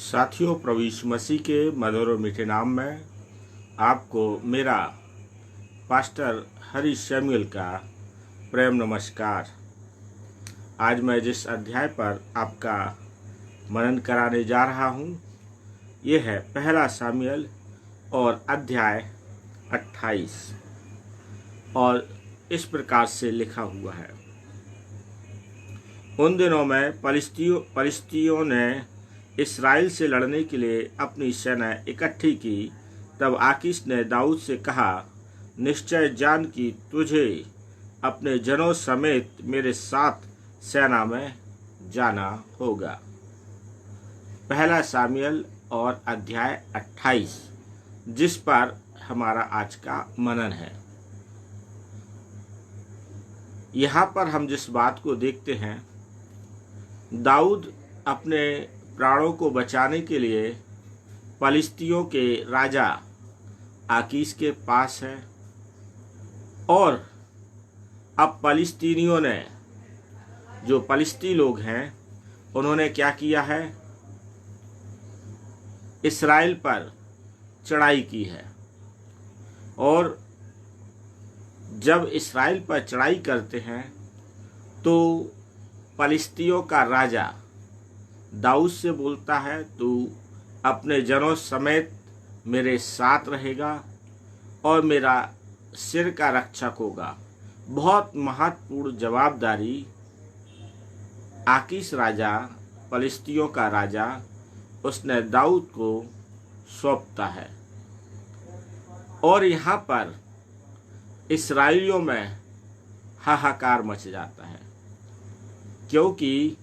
साथियों, प्रभु यीशु मसीह के मधुर और मीठे नाम में आपको मेरा पास्टर हरी शैमुएल का प्रेम नमस्कार। आज मैं जिस अध्याय पर आपका मनन कराने जा रहा हूँ, ये है पहला शामूएल और अध्याय 28 और इस प्रकार से लिखा हुआ है। उन दिनों में फलिस्तियों ने इस्राएल से लड़ने के लिए अपनी सेना इकट्ठी की। तब आकीश ने दाऊद से कहा, निश्चय जान कि तुझे अपने जनों समेत मेरे साथ सेना में जाना होगा। पहला शामूएल और अध्याय 28 जिस पर हमारा आज का मनन है। यहाँ पर हम जिस बात को देखते हैं, दाऊद अपने प्राणों को बचाने के लिए फलिस्तियों के राजा आकीश के पास है और अब फलिस्तीनियों ने, जो फलिस्ती लोग हैं, उन्होंने क्या किया है, इस्राएल पर चढ़ाई की है। और जब इस्राएल पर चढ़ाई करते हैं तो फलिस्तियों का राजा दाऊद से बोलता है, तू अपने जनों समेत मेरे साथ रहेगा और मेरा सिर का रक्षक होगा। बहुत महत्वपूर्ण जवाबदारी आकीश राजा, फलिस्तियों का राजा, उसने दाऊद को सौंपता है। और यहाँ पर इस्राएलियों में हाहाकार मच जाता है, क्योंकि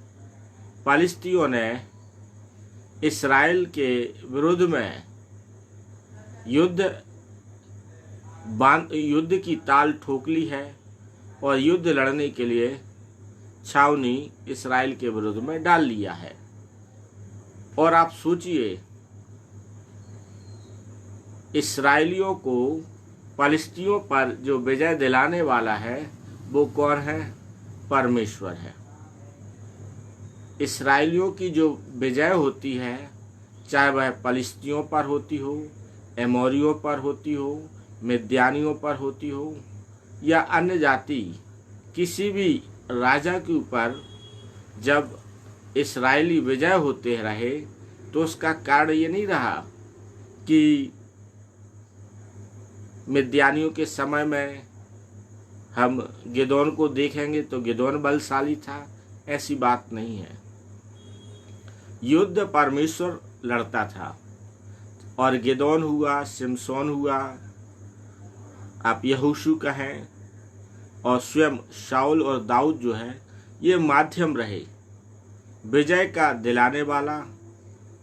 फलिस्तियों ने इस्राएल के विरुद्ध में युद्ध की ताल ठोक ली है और युद्ध लड़ने के लिए छावनी इस्राएल के विरुद्ध में डाल लिया है। और आप सोचिए, इस्राएलियों को फलिस्तियों पर जो विजय दिलाने वाला है वो कौन है? परमेश्वर है। इस्राएलियों की जो विजय होती है, चाहे वह फलिस्तियों पर होती हो, एमोरियों पर होती हो, मिद्यानियों पर होती हो या अन्य जाति किसी भी राजा के ऊपर, जब इस्राएली विजय होते रहे तो उसका कारण ये नहीं रहा कि मिद्यानियों के समय में हम गिदोन को देखेंगे तो गिदोन बलशाली था। ऐसी बात नहीं है। युद्ध परमेश्वर लड़ता था और गिदोन हुआ, शिमशोन हुआ, आप यहोशू कहें, और स्वयं शाऊल और दाऊद जो है, ये माध्यम रहे विजय का दिलाने वाला।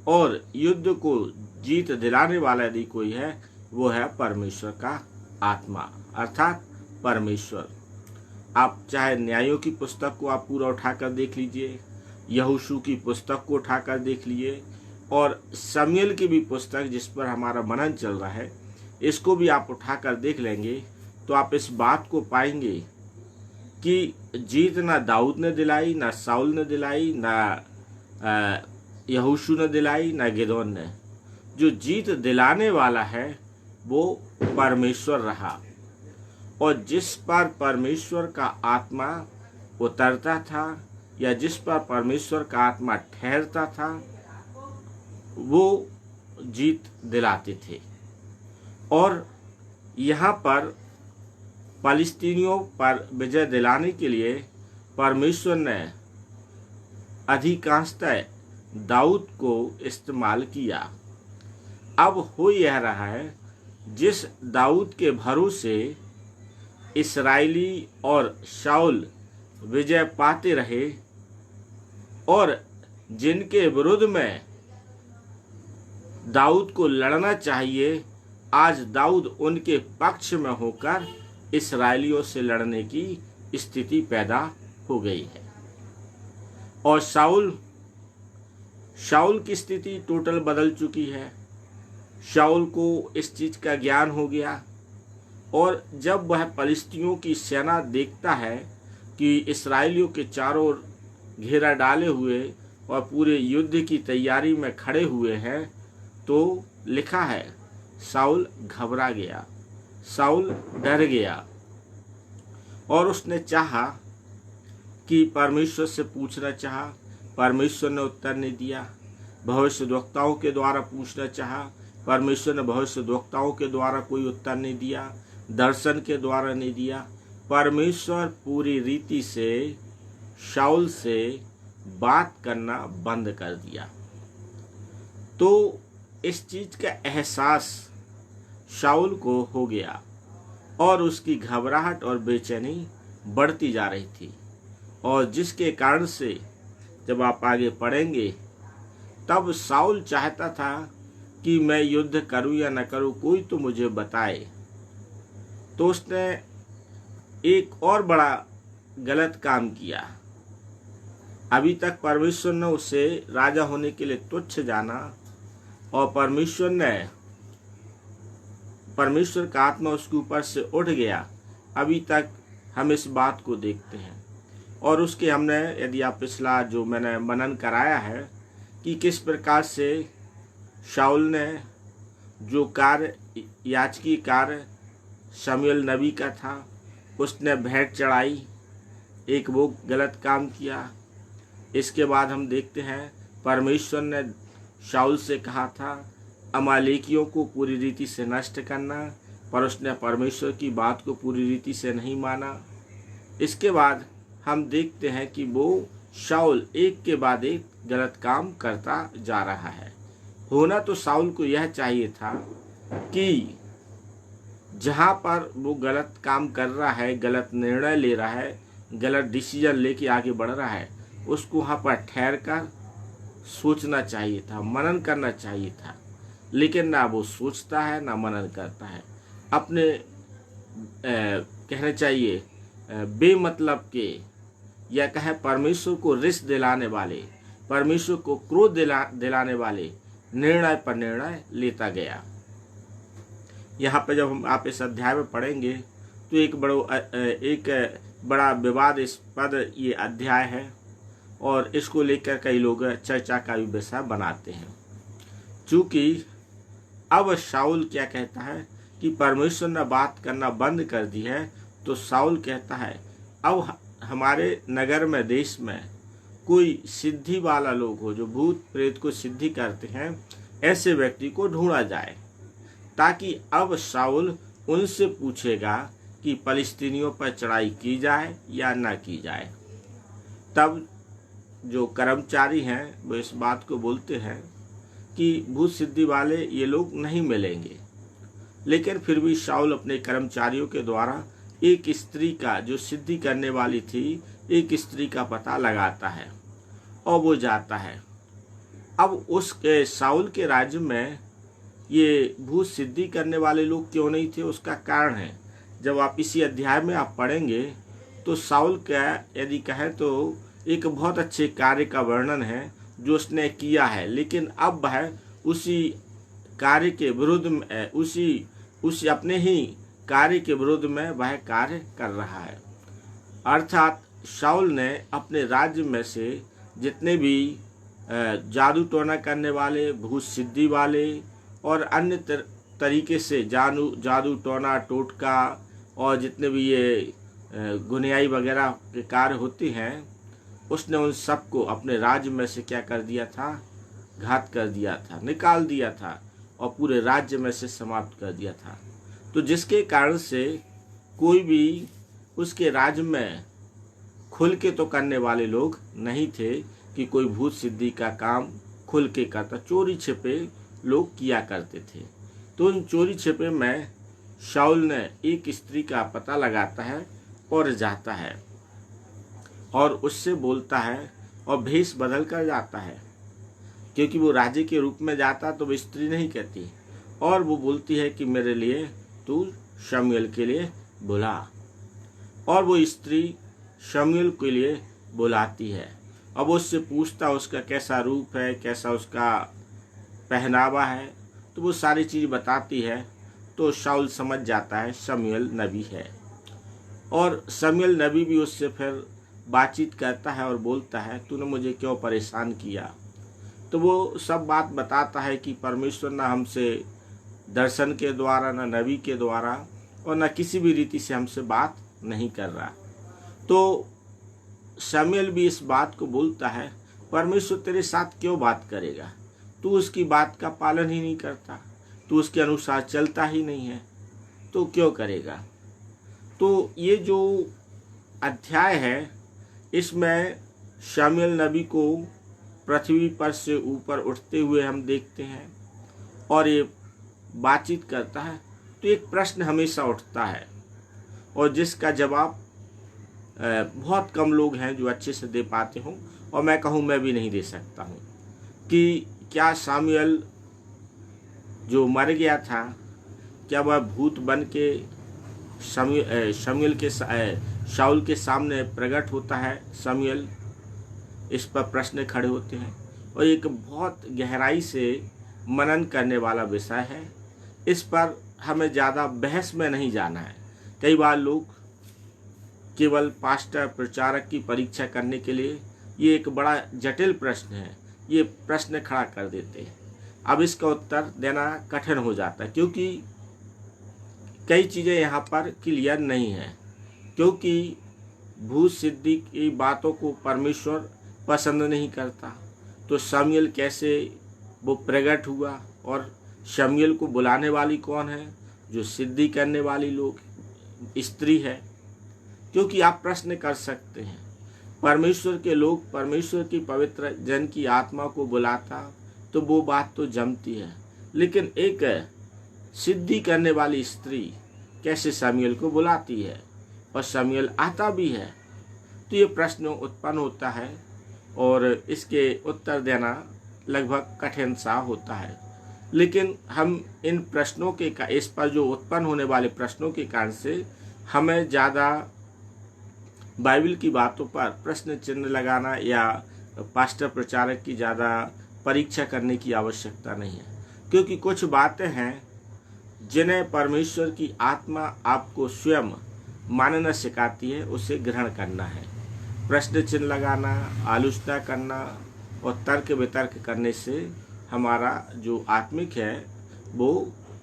और युद्ध को जीत दिलाने वाला यदि कोई है, वो है परमेश्वर का आत्मा, अर्थात परमेश्वर। आप चाहे न्यायों की पुस्तक को आप पूरा उठाकर देख लीजिए, यहोशू की पुस्तक को उठाकर देख लिए, और शमूएल की भी पुस्तक जिस पर हमारा मनन चल रहा है, इसको भी आप उठाकर देख लेंगे तो आप इस बात को पाएंगे कि जीत ना दाऊद ने दिलाई, ना शाऊल ने दिलाई, ना यहोशू ने दिलाई, ना गिदोन ने। जो जीत दिलाने वाला है वो परमेश्वर रहा। और जिस पर परमेश्वर का आत्मा उतरता था या जिस पर परमेश्वर का आत्मा ठहरता था, वो जीत दिलाते थे। और यहाँ पर फलिस्तीनियों पर विजय दिलाने के लिए परमेश्वर ने अधिकांशतः दाऊद को इस्तेमाल किया। अब हो यह रहा है, जिस दाऊद के भरोसे इस्राएली और शाऊल विजय पाते रहे और जिनके विरुद्ध में दाऊद को लड़ना चाहिए, आज दाऊद उनके पक्ष में होकर इस्राएलियों से लड़ने की स्थिति पैदा हो गई है। और शाऊल की स्थिति टोटल बदल चुकी है। शाऊल को इस चीज का ज्ञान हो गया, और जब वह फलिस्तियों की सेना देखता है कि इस्राएलियों के चारों ओर घेरा डाले हुए और पूरे युद्ध की तैयारी में खड़े हुए हैं, तो लिखा है शाऊल घबरा गया, शाऊल डर गया और उसने चाहा कि परमेश्वर से पूछना चाहा, परमेश्वर ने उत्तर नहीं दिया। भविष्यद्वक्ताओं के द्वारा पूछना चाहा, परमेश्वर ने भविष्यद्वक्ताओं के द्वारा कोई उत्तर नहीं दिया, दर्शन के द्वारा नहीं दिया। परमेश्वर पूरी रीति से शाऊल से बात करना बंद कर दिया। तो इस चीज का एहसास शाऊल को हो गया और उसकी घबराहट और बेचैनी बढ़ती जा रही थी, और जिसके कारण से जब आप आगे पढ़ेंगे तब शाऊल चाहता था कि मैं युद्ध करूं या न करूं, कोई तो मुझे बताए। तो उसने एक और बड़ा गलत काम किया। अभी तक परमेश्वर ने उसे राजा होने के लिए तुच्छ जाना, और परमेश्वर का आत्मा उसके ऊपर से उठ गया। अभी तक हम इस बात को देखते हैं, और उसके हमने, यदि आप पिछला जो मैंने मनन कराया है कि किस प्रकार से शाऊल ने जो कार्य, याजकी कार्य शमूएल नबी का था, उसने भेंट चढ़ाई, एक वो गलत काम किया। इसके बाद हम देखते हैं परमेश्वर ने शाऊल से कहा था अमालेकियों को पूरी रीति से नष्ट करना, पर उसने परमेश्वर की बात को पूरी रीति से नहीं माना। इसके बाद हम देखते हैं कि वो शाऊल एक के बाद एक गलत काम करता जा रहा है। होना तो शाऊल को यह चाहिए था कि जहाँ पर वो गलत काम कर रहा है, गलत निर्णय ले रहा है, गलत डिसीजन लेके आगे बढ़ रहा है, उसको वहाँ पर ठहर कर सोचना चाहिए था, मनन करना चाहिए था। लेकिन ना वो सोचता है ना मनन करता है। अपने कहना चाहिए बेमतलब के, या कहें परमेश्वर को रिस दिलाने वाले, परमेश्वर को क्रोध दिलाने वाले निर्णय पर निर्णय लेता गया। यहाँ पे जब आप इस अध्याय में पढ़ेंगे तो एक बड़ा विवादास्पद ये अध्याय है, और इसको लेकर कई लोग चर्चा का भी विषय बनाते हैं। चूँकि अब शाऊल क्या कहता है कि परमेश्वर ने बात करना बंद कर दी है, तो शाऊल कहता है अब हमारे नगर में, देश में कोई सिद्धि वाला लोग हो, जो भूत प्रेत को सिद्धि करते हैं, ऐसे व्यक्ति को ढूंढा जाए, ताकि अब शाऊल उनसे पूछेगा कि फलिस्तीनियों पर चढ़ाई की जाए या ना की जाए। तब जो कर्मचारी हैं वो इस बात को बोलते हैं कि भूत सिद्धि वाले ये लोग नहीं मिलेंगे। लेकिन फिर भी शाऊल अपने कर्मचारियों के द्वारा एक स्त्री का, जो सिद्धि करने वाली थी, एक स्त्री का पता लगाता है और वो जाता है। अब उस शाऊल के राज्य में ये भूत सिद्धि करने वाले लोग क्यों नहीं थे, उसका कारण है। जब आप इसी अध्याय में आप पढ़ेंगे तो शाऊल का, यदि कहें तो, एक बहुत अच्छे कार्य का वर्णन है जो उसने किया है, लेकिन अब वह उसी कार्य के विरुद्ध में, उसी अपने ही कार्य के विरुद्ध में वह कार्य कर रहा है। अर्थात शाऊल ने अपने राज्य में से जितने भी जादू टोना करने वाले, भूत सिद्धि वाले और अन्य तरीके से जादू टोना टोटका और जितने भी ये गुनियाई वगैरह के कार्य होते हैं, उसने उन सबको अपने राज्य में से क्या कर दिया था, घात कर दिया था, निकाल दिया था और पूरे राज्य में से समाप्त कर दिया था। तो जिसके कारण से कोई भी उसके राज्य में खुल के तो करने वाले लोग नहीं थे कि कोई भूत सिद्धि का काम खुल के करता, चोरी छिपे लोग किया करते थे। तो उन चोरी छिपे में शाऊल ने एक स्त्री का पता लगाता है और जाता है और उससे बोलता है और भेष बदल कर जाता है, क्योंकि वो राजे के रूप में जाता तो वो स्त्री नहीं कहती, और वो बोलती है कि मेरे लिए तू शमूएल के लिए बुला, और वो स्त्री शमूएल के लिए बुलाती है। अब उससे पूछता उसका कैसा रूप है, कैसा उसका पहनावा है, तो वो सारी चीज़ बताती है। तो शाऊल समझ जाता है शमूएल नबी है, और शमूएल नबी भी उससे फिर बातचीत करता है और बोलता है, तूने मुझे क्यों परेशान किया। तो वो सब बात बताता है कि परमेश्वर ना हमसे दर्शन के द्वारा, ना नबी के द्वारा और ना किसी भी रीति से हमसे बात नहीं कर रहा। तो शमूएल भी इस बात को बोलता है, परमेश्वर तेरे साथ क्यों बात करेगा, तू उसकी बात का पालन ही नहीं करता, तू उसके अनुसार चलता ही नहीं है, तो क्यों करेगा। तो ये जो अध्याय है इसमें शमूएल नबी को पृथ्वी पर से ऊपर उठते हुए हम देखते हैं और ये बातचीत करता है। तो एक प्रश्न हमेशा उठता है और जिसका जवाब बहुत कम लोग हैं जो अच्छे से दे पाते हों, और मैं कहूँ मैं भी नहीं दे सकता हूँ, कि क्या शमूएल जो मर गया था, क्या वह भूत बन के शमूएल के शाऊल के सामने प्रकट होता है। शमूएल, इस पर प्रश्न खड़े होते हैं और एक बहुत गहराई से मनन करने वाला विषय है। इस पर हमें ज़्यादा बहस में नहीं जाना है। कई बार लोग केवल पास्टर प्रचारक की परीक्षा करने के लिए ये एक बड़ा जटिल प्रश्न है, ये प्रश्न खड़ा कर देते हैं। अब इसका उत्तर देना कठिन हो जाता है क्योंकि कई चीज़ें यहाँ पर क्लियर नहीं हैं, क्योंकि भूत सिद्धि की बातों को परमेश्वर पसंद नहीं करता। तो शमूएल कैसे वो प्रकट हुआ और शमूएल को बुलाने वाली कौन है, जो सिद्धि करने वाली लोग स्त्री है। क्योंकि आप प्रश्न कर सकते हैं, परमेश्वर के लोग परमेश्वर की पवित्र जन की आत्मा को बुलाता तो वो बात तो जमती है, लेकिन एक सिद्धि करने वाली स्त्री कैसे शमूएल को बुलाती है और शमूएल आता भी है। तो ये प्रश्न उत्पन्न होता है और इसके उत्तर देना लगभग कठिन सा होता है। लेकिन हम इन प्रश्नों के इस पर जो उत्पन्न होने वाले प्रश्नों के कारण से हमें ज़्यादा बाइबल की बातों पर प्रश्न चिन्ह लगाना या पास्टर प्रचारक की ज़्यादा परीक्षा करने की आवश्यकता नहीं है, क्योंकि कुछ बातें हैं जिन्हें परमेश्वर की आत्मा आपको स्वयं मानना सिखाती है, उसे ग्रहण करना है। प्रश्न चिन्ह लगाना, आलोचना करना और तर्क वितर्क करने से हमारा जो आत्मिक है वो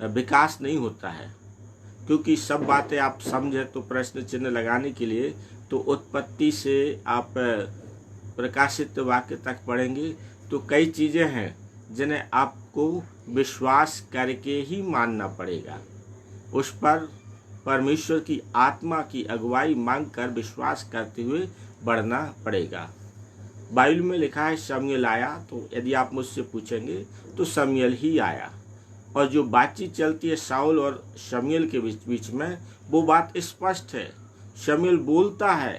विकास नहीं होता है। क्योंकि सब बातें आप समझे तो प्रश्न चिन्ह लगाने के लिए तो उत्पत्ति से आप प्रकाशित वाक्य तक पढ़ेंगे तो कई चीज़ें हैं जिन्हें आपको विश्वास करके ही मानना पड़ेगा। उस पर परमेश्वर की आत्मा की अगुवाई मांगकर विश्वास करते हुए बढ़ना पड़ेगा। बाइबल में लिखा है शमूएल आया, तो यदि आप मुझसे पूछेंगे तो शमूएल ही आया। और जो बातचीत चलती है शाऊल और शमूएल के बीच में, वो बात स्पष्ट है। शमूएल बोलता है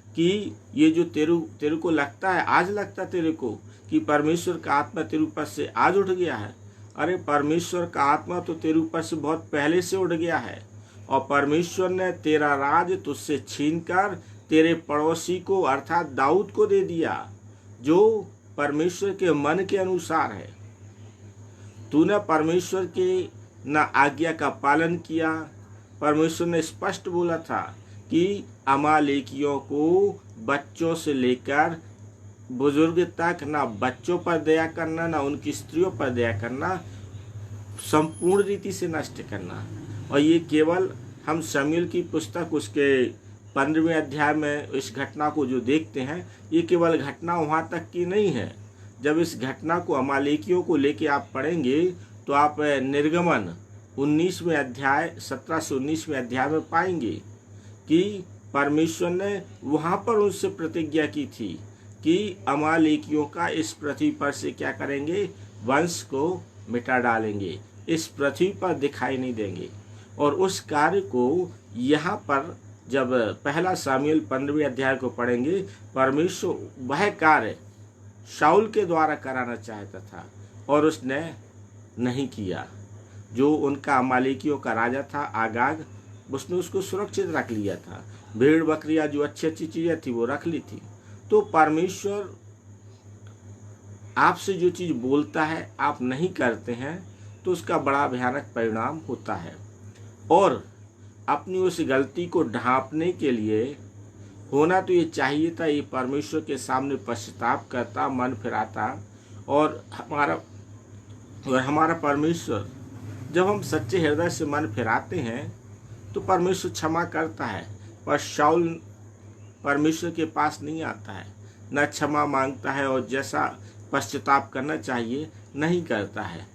कि ये जो तेरे को लगता है, आज लगता तेरे को कि परमेश्वर का आत्मा तेरे ऊपर से आज उठ गया है। अरे परमेश्वर का आत्मा तो तेरे ऊपर से बहुत पहले से उठ गया है, और परमेश्वर ने तेरा राज तुझसे छीनकर तेरे पड़ोसी को अर्थात दाऊद को दे दिया, जो परमेश्वर के मन के अनुसार है। तूने परमेश्वर के न आज्ञा का पालन किया। परमेश्वर ने स्पष्ट बोला था कि अमालेकियों को बच्चों से लेकर बुजुर्ग तक ना बच्चों पर दया करना, ना उनकी स्त्रियों पर दया करना, संपूर्ण रीति से नष्ट करना। और ये केवल हम शमूएल की पुस्तक उसके 15वें अध्याय में इस घटना को जो देखते हैं, ये केवल घटना वहाँ तक की नहीं है। जब इस घटना को अमालेकियों को लेके आप पढ़ेंगे तो आप निर्गमन 19वें अध्याय 17 से 19वें अध्याय में पाएंगे कि परमेश्वर ने वहाँ पर उनसे प्रतिज्ञा की थी कि अमालेकियों का इस पृथ्वी पर से क्या करेंगे, वंश को मिटा डालेंगे, इस पृथ्वी पर दिखाई नहीं देंगे। और उस कार्य को यहाँ पर जब पहला शमूएल 15वें अध्याय को पढ़ेंगे, परमेश्वर वह कार्य शाऊल के द्वारा कराना चाहता था और उसने नहीं किया। जो उनका अमालेकियों का राजा था आगाग, उसने उसको सुरक्षित रख लिया था। भेड़ बकरियां जो अच्छी अच्छी चीज़ें थी वो रख ली थी। तो परमेश्वर आपसे जो चीज़ बोलता है आप नहीं करते हैं तो उसका बड़ा भयानक परिणाम होता है। और अपनी उस गलती को ढांपने के लिए होना तो ये चाहिए था, ये परमेश्वर के सामने पश्चाताप करता, मन फिराता, और हमारा परमेश्वर, जब हम सच्चे हृदय से मन फिराते हैं तो परमेश्वर क्षमा करता है। पर शाऊल परमेश्वर के पास नहीं आता है, न क्षमा मांगता है, और जैसा पश्चाताप करना चाहिए नहीं करता है,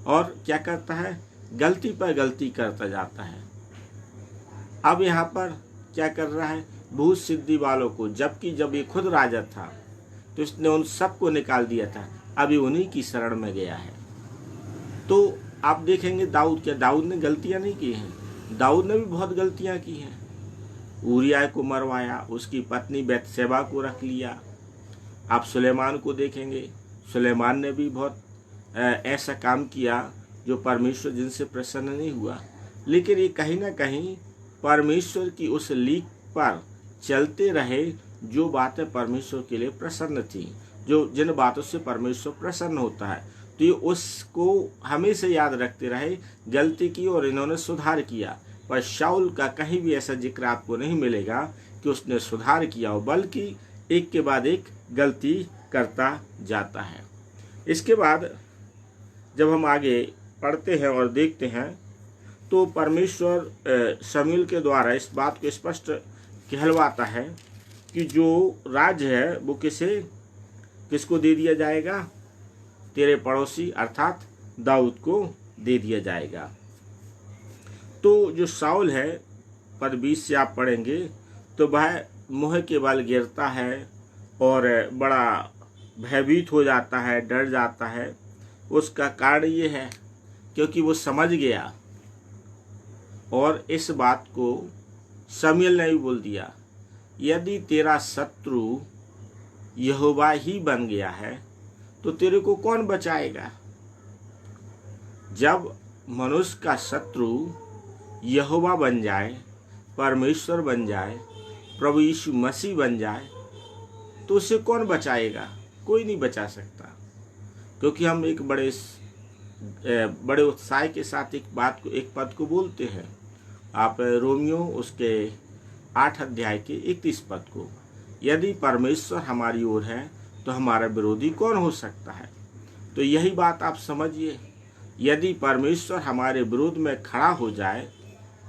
और क्या करता है, गलती पर गलती करता जाता है। अब यहाँ पर क्या कर रहा है, भूत सिद्धि वालों को, जबकि जब ये खुद राजा था तो इसने उन सबको निकाल दिया था, अभी उन्हीं की शरण में गया है। तो आप देखेंगे दाऊद, क्या दाऊद ने गलतियां नहीं की हैं? दाऊद ने भी बहुत गलतियां की हैं। ऊरिया को मरवाया, उसकी पत्नी बैतशेबा को रख लिया। आप सुलेमान को देखेंगे, सुलेमान ने भी बहुत ऐसा काम किया जो परमेश्वर जिनसे प्रसन्न नहीं हुआ। लेकिन ये कहीं ना कहीं परमेश्वर की उस लीक पर चलते रहे, जो बातें परमेश्वर के लिए प्रसन्न थी, जो जिन बातों से परमेश्वर प्रसन्न होता है, तो ये उसको हमेशा याद रखते रहे। गलती की और इन्होंने सुधार किया, पर शाऊल का कहीं भी ऐसा जिक्र आपको नहीं मिलेगा कि उसने सुधार किया हो, बल्कि एक के बाद एक गलती करता जाता है। इसके बाद जब हम आगे पढ़ते हैं और देखते हैं तो परमेश्वर शमूएल के द्वारा इस बात को स्पष्ट कहलवाता है कि जो राज्य है वो किसको दे दिया जाएगा, तेरे पड़ोसी अर्थात दाऊद को दे दिया जाएगा। तो जो शाऊल है, पद 20 से आप पढ़ेंगे तो वह मुँह के बल गिरता है और बड़ा भयभीत हो जाता है, डर जाता है। उसका कारण ये है क्योंकि वो समझ गया, और इस बात को शमूएल ने भी बोल दिया, यदि तेरा शत्रु यहोवा ही बन गया है तो तेरे को कौन बचाएगा। जब मनुष्य का शत्रु यहोवा बन जाए, परमेश्वर बन जाए, प्रभु यीशु मसीह बन जाए, तो उसे कौन बचाएगा? कोई नहीं बचा सकता। क्योंकि हम एक बड़े उत्साह के साथ एक पद को बोलते हैं। आप रोमियो उसके 8 अध्याय के 31 पद को, यदि परमेश्वर हमारी ओर है तो हमारा विरोधी कौन हो सकता है। तो यही बात आप समझिए, यदि परमेश्वर हमारे विरोध में खड़ा हो जाए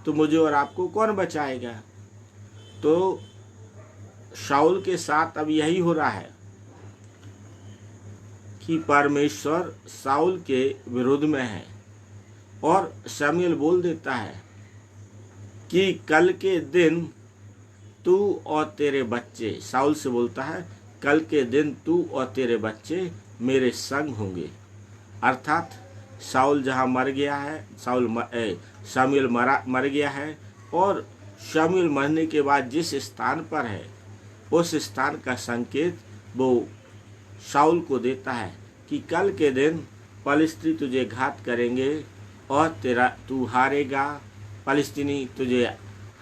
तो मुझे और आपको कौन बचाएगा। तो शाऊल के साथ अब यही हो रहा है कि परमेश्वर शाऊल के विरोध में है, और शमूएल बोल देता है कि कल के दिन तू और तेरे बच्चे, शाऊल से बोलता है, कल के दिन तू और तेरे बच्चे मेरे संग होंगे। अर्थात शाऊल जहाँ मर गया है, शमूएल मर गया है, और शमूएल मरने के बाद जिस स्थान पर है उस स्थान का संकेत वो शाऊल को देता है कि कल के दिन फलिस्ती तुझे घात करेंगे और तू हारेगा, फलिस्तीनी तुझे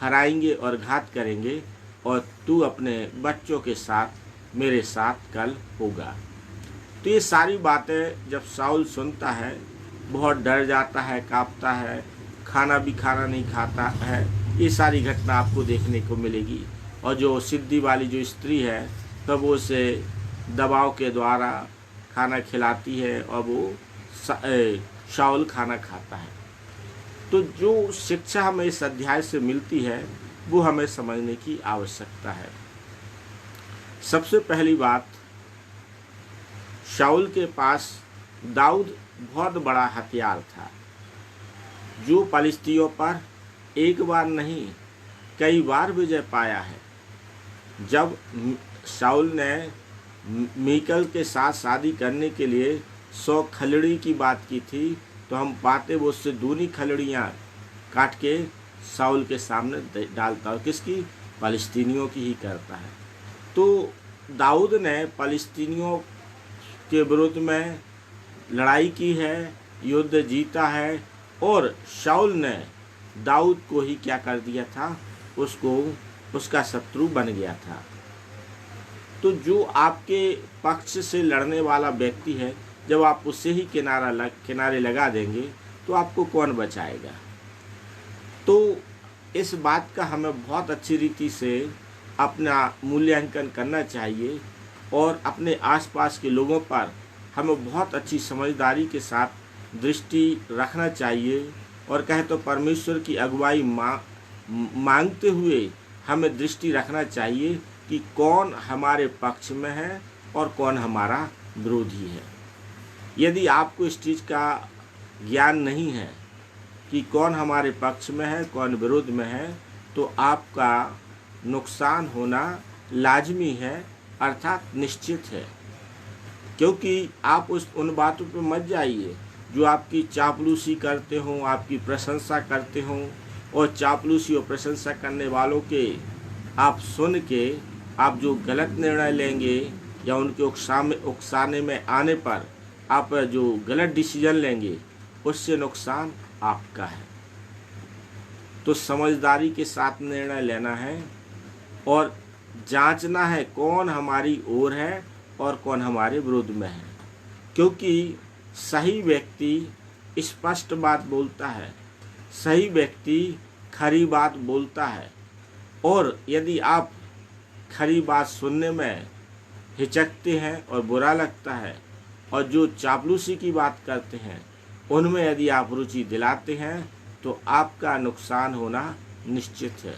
हराएंगे और घात करेंगे, और तू अपने बच्चों के साथ मेरे साथ कल होगा। तो ये सारी बातें जब शाऊल सुनता है, बहुत डर जाता है, कांपता है, खाना नहीं खाता है। ये सारी घटना आपको देखने को मिलेगी। और जो सिद्धि वाली जो स्त्री है, तब वो उसे दबाव के द्वारा खाना खिलाती है और वो शाऊल खाना खाता है। तो जो शिक्षा हमें इस अध्याय से मिलती है वो हमें समझने की आवश्यकता है। सबसे पहली बात, शाऊल के पास दाऊद बहुत बड़ा हथियार था, जो फलिस्तियों पर एक बार नहीं कई बार विजय पाया है। जब शाऊल ने मीकल के साथ शादी करने के लिए 100 खलड़ी की बात की थी, तो हम पाते वो उससे दूनी खलड़ियाँ काट के शाऊल के सामने डालता है। किसकी? फलिस्तीनियों की ही करता है। तो दाऊद ने फलिस्तीनियों के विरुद्ध में लड़ाई की है, युद्ध जीता है, और शाऊल ने दाऊद को ही क्या कर दिया था, उसका शत्रु बन गया था। तो जो आपके पक्ष से लड़ने वाला व्यक्ति है, जब आप उससे ही किनारे लगा देंगे तो आपको कौन बचाएगा। तो इस बात का हमें बहुत अच्छी रीति से अपना मूल्यांकन करना चाहिए और अपने आसपास के लोगों पर हमें बहुत अच्छी समझदारी के साथ दृष्टि रखना चाहिए। और कहे तो परमेश्वर की अगुवाई मांगते हुए हमें दृष्टि रखना चाहिए कि कौन हमारे पक्ष में है और कौन हमारा विरोधी है। यदि आपको इस चीज़ का ज्ञान नहीं है कि कौन हमारे पक्ष में है कौन विरोध में है, तो आपका नुकसान होना लाजमी है, अर्थात निश्चित है। क्योंकि आप उन बातों पर मत जाइए जो आपकी चापलूसी करते हों, आपकी प्रशंसा करते हों, और चापलूसी और प्रशंसा करने वालों के आप सुन के आप जो गलत निर्णय लेंगे या उनके उकसाने में आने पर आप जो गलत डिसीजन लेंगे, उससे नुकसान आपका है। तो समझदारी के साथ निर्णय लेना है और जांचना है कौन हमारी ओर है और कौन हमारे विरोध में है। क्योंकि सही व्यक्ति स्पष्ट बात बोलता है, सही व्यक्ति खरी बात बोलता है। और यदि आप खरी बात सुनने में हिचकते हैं और बुरा लगता है और जो चापलूसी की बात करते हैं उनमें यदि आप रुचि दिलाते हैं, तो आपका नुकसान होना निश्चित है।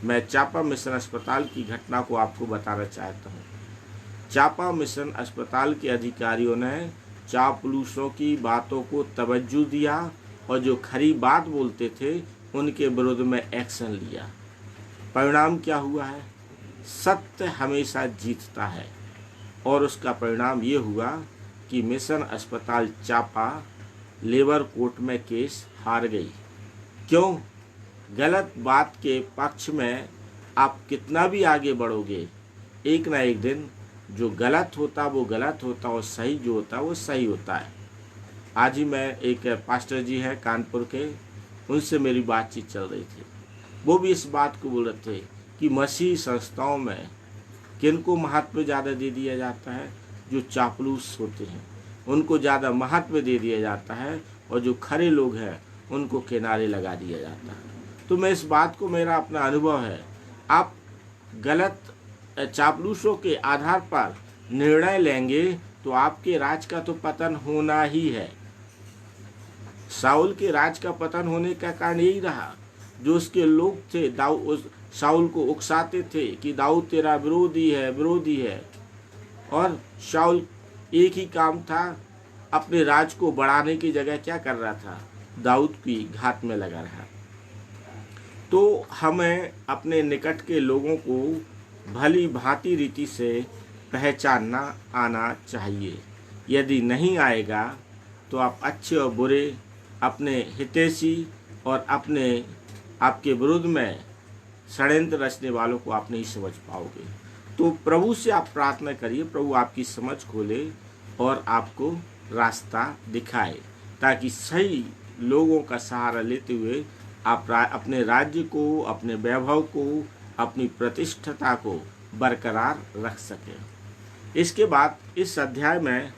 मैं चापा मिशन अस्पताल की घटना को आपको बताना चाहता हूँ। चापा मिशन अस्पताल के अधिकारियों ने चापलूसों की बातों को तवज्जो दिया और जो खरी बात बोलते थे उनके विरोध में एक्शन लिया। परिणाम क्या हुआ है? सत्य हमेशा जीतता है और उसका परिणाम ये हुआ कि मिशन अस्पताल चापा लेबर कोर्ट में केस हार गई। क्यों? गलत बात के पक्ष में आप कितना भी आगे बढ़ोगे, एक ना एक दिन जो गलत होता वो गलत होता और सही जो होता वो सही होता है। आज ही मैं एक पास्टर जी हैं कानपुर के, उनसे मेरी बातचीत चल रही थी। वो भी इस बात को बोल रहे थे कि मसीह संस्थाओं में किनको महत्व ज़्यादा दे दिया जाता है? जो चापलूस होते हैं उनको ज़्यादा महत्व दे दिया जाता है और जो खरे लोग हैं उनको किनारे लगा दिया जाता है। तो मैं इस बात को, मेरा अपना अनुभव है, आप गलत चापलूसों के आधार पर निर्णय लेंगे तो आपके राज का तो पतन होना ही है। शाऊल के राज का पतन होने का कारण यही रहा, जो उसके लोग थे शाऊल को उकसाते थे कि दाऊद तेरा विरोधी है, विरोधी है। और शाऊल एक ही काम था, अपने राज को बढ़ाने की जगह क्या कर रहा था? दाऊद की घात में लगा रहा। तो हमें अपने निकट के लोगों को भली भांति रीति से पहचानना आना चाहिए। यदि नहीं आएगा तो आप अच्छे और बुरे, अपने हितैषी और आपके विरुद्ध में षड्यंत्र रचने वालों को आप नहीं समझ पाओगे। तो प्रभु से आप प्रार्थना करिए, प्रभु आपकी समझ खोले और आपको रास्ता दिखाए, ताकि सही लोगों का सहारा लेते हुए आप अपने राज्य को, अपने वैभव को, अपनी प्रतिष्ठता को बरकरार रख सकें। इसके बाद इस अध्याय में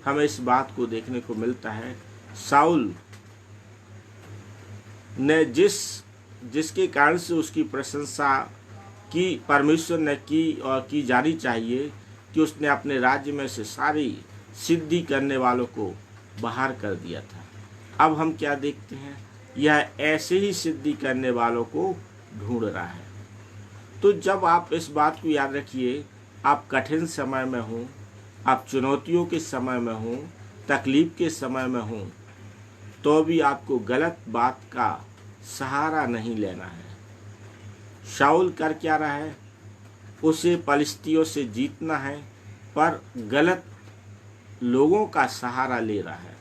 हमें इस बात को देखने को मिलता है, शाऊल ने जिसके कारण से उसकी प्रशंसा की परमेश्वर ने की और की जानी चाहिए कि उसने अपने राज्य में से सारी सिद्धि करने वालों को बाहर कर दिया था। अब हम क्या देखते हैं? यह ऐसे ही सिद्धि करने वालों को ढूंढ रहा है। तो जब आप इस बात को याद रखिए, आप कठिन समय में हों, आप चुनौतियों के समय में हों, तकलीफ के समय में हों, तो भी आपको गलत बात का सहारा नहीं लेना है। शाऊल कर क्या रहा है? उसे पलिश्तियों से जीतना है, पर गलत लोगों का सहारा ले रहा है।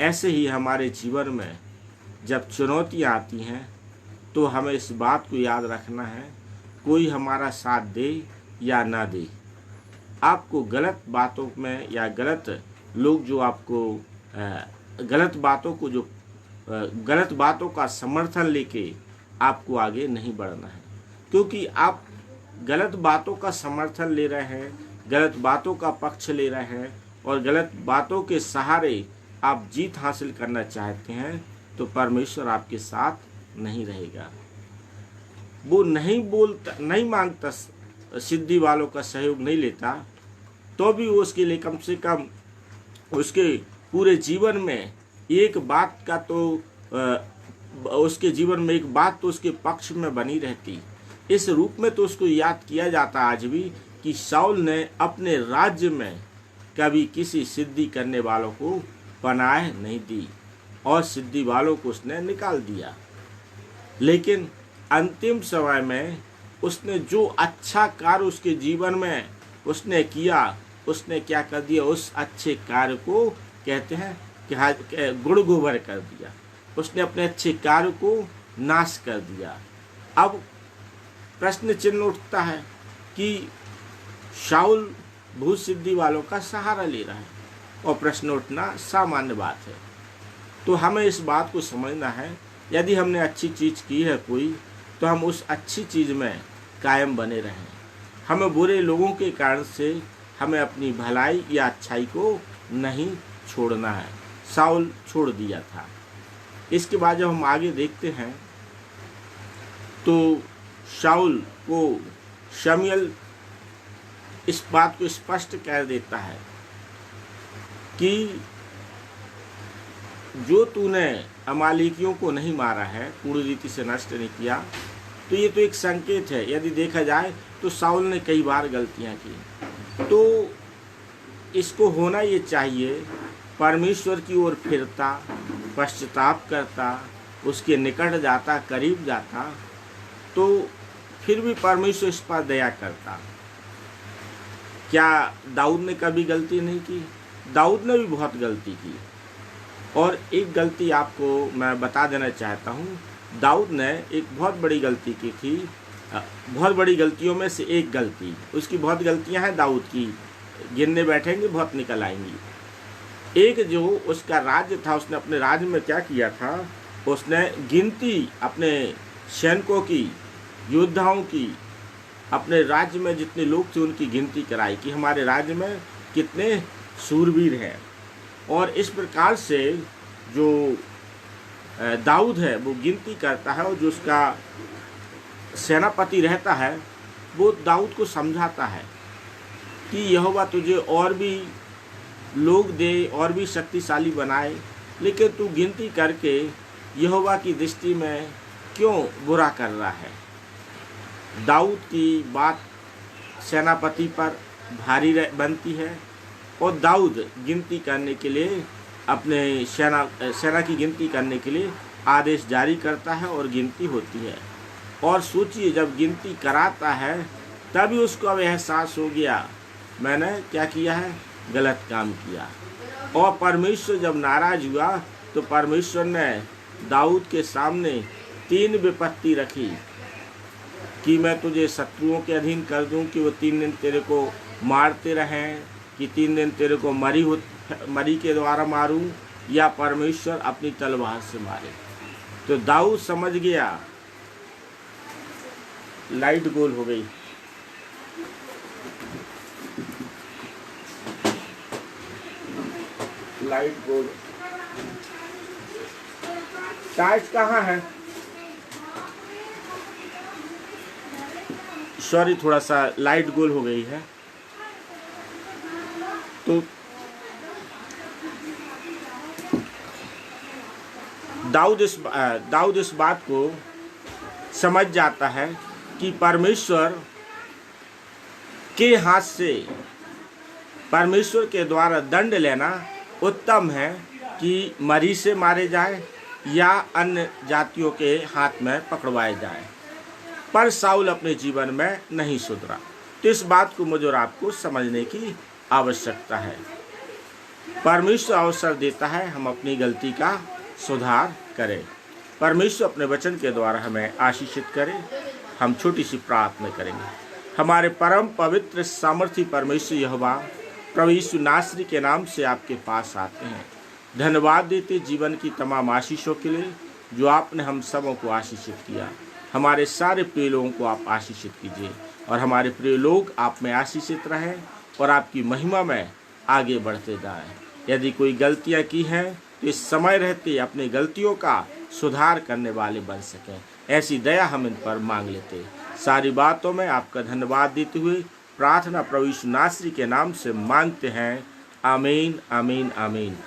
ऐसे ही हमारे जीवन में जब चुनौतियाँ आती हैं तो हमें इस बात को याद रखना है, कोई हमारा साथ दे या ना दे, आपको गलत बातों में या गलत लोग जो आपको गलत बातों का समर्थन लेके आपको आगे नहीं बढ़ना है। क्योंकि आप गलत बातों का समर्थन ले रहे हैं, गलत बातों का पक्ष ले रहे हैं और गलत बातों के सहारे आप जीत हासिल करना चाहते हैं, तो परमेश्वर आपके साथ नहीं रहेगा। वो नहीं मांगता, सिद्धि वालों का सहयोग नहीं लेता, तो भी वो उसके लिए कम से कम उसके पूरे जीवन में एक बात का तो उसके जीवन में एक बात तो उसके पक्ष में बनी रहती। इस रूप में तो उसको याद किया जाता आज भी कि शाऊल ने अपने राज्य में कभी किसी सिद्धि करने वालों को पनाह नहीं दी और सिद्धि वालों को उसने निकाल दिया। लेकिन अंतिम समय में उसने जो अच्छा कार्य उसके जीवन में उसने किया, उसने क्या कर दिया, उस अच्छे कार्य को कहते हैं कि गुड़ गोबर कर दिया। उसने अपने अच्छे कार्य को नाश कर दिया। अब प्रश्न चिन्ह उठता है कि शाऊल भूत सिद्धि वालों का सहारा ले रहा है, और प्रश्न उठना सामान्य बात है। तो हमें इस बात को समझना है, यदि हमने अच्छी चीज़ की है कोई, तो हम उस अच्छी चीज़ में कायम बने रहें। हमें बुरे लोगों के कारण से हमें अपनी भलाई या अच्छाई को नहीं छोड़ना है। शाऊल छोड़ दिया था। इसके बाद जब हम आगे देखते हैं तो शाऊल को शमूएल इस बात को स्पष्ट कर देता है कि जो तूने अमालेकियों को नहीं मारा है, पूरी रीति से नष्ट नहीं किया, तो ये तो एक संकेत है। यदि देखा जाए तो शाऊल ने कई बार गलतियां की, तो इसको होना ये चाहिए, परमेश्वर की ओर फिरता, पश्चाताप करता, उसके निकट जाता, करीब जाता, तो फिर भी परमेश्वर इस पर दया करता। क्या दाऊद ने कभी गलती नहीं की? दाऊद ने भी बहुत गलती की। और एक गलती आपको मैं बता देना चाहता हूँ, दाऊद ने एक बहुत बड़ी गलती की थी। बहुत बड़ी गलतियों में से एक गलती, उसकी बहुत गलतियाँ हैं दाऊद की, गिनने बैठेंगे बहुत निकल आएंगी। एक जो उसका राज्य था, उसने अपने राज्य में क्या किया था, उसने गिनती अपने सैनिकों की, योद्धाओं की, अपने राज्य में जितने लोग थे उनकी गिनती कराई कि हमारे राज्य में कितने शूरवीर हैं। और इस प्रकार से जो दाऊद है वो गिनती करता है, और जो उसका सेनापति रहता है वो दाऊद को समझाता है कि यहोवा तुझे और भी लोग दे, और भी शक्तिशाली बनाए, लेकिन तू गिनती करके यहोवा की दृष्टि में क्यों बुरा कर रहा है। दाऊद की बात सेनापति पर भारी बनती है, और दाऊद गिनती करने के लिए अपने सेना की गिनती करने के लिए आदेश जारी करता है, और गिनती होती है। और सोचिए, जब गिनती कराता है तभी उसको अब एहसास हो गया मैंने क्या किया है, गलत काम किया। और परमेश्वर जब नाराज हुआ तो परमेश्वर ने दाऊद के सामने 3 विपत्ति रखी कि मैं तुझे शत्रुओं के अधीन कर दूं, कि वो 3 दिन तेरे को मारते रहें, कि 3 दिन तेरे को मरी के द्वारा मारूं, या परमेश्वर अपनी तलवार से मारे। तो दाऊद समझ गया। लाइट गोल हो गई। लाइट गोल, टाइट कहाँ है? सॉरी, थोड़ा सा लाइट गोल हो गई है। तो दाऊद इस बात को समझ जाता है कि परमेश्वर के हाथ से, परमेश्वर के द्वारा दंड लेना उत्तम है कि मरी से मारे जाए या अन्य जातियों के हाथ में पकड़वाए जाए। पर शाऊल अपने जीवन में नहीं सुधरा। तो इस बात को मुझे और आपको समझने की आवश्यकता है। परमेश्वर अवसर देता है हम अपनी गलती का सुधार करें। परमेश्वर अपने वचन के द्वारा हमें आशीषित करे। हम छोटी सी प्रार्थना करेंगे। हमारे परम पवित्र सामर्थी परमेश्वर यहोवा, प्रभु यीशु नासरी के नाम से आपके पास आते हैं। धन्यवाद देते जीवन की तमाम आशीषों के लिए जो आपने हम सबों को आशीषित किया। हमारे सारे प्रिय लोगों को आप आशीषित कीजिए, और हमारे प्रिय लोग आप में आशीषित रहें और आपकी महिमा में आगे बढ़ते जाएं। यदि कोई गलतियां की हैं तो इस समय रहते अपनी गलतियों का सुधार करने वाले बन सकें। ऐसी दया हम इन पर मांग लेते। सारी बातों में आपका धन्यवाद देते हुए प्रार्थना प्रभु यीशु नासरी के नाम से मांगते हैं। आमीन, आमीन, आमीन।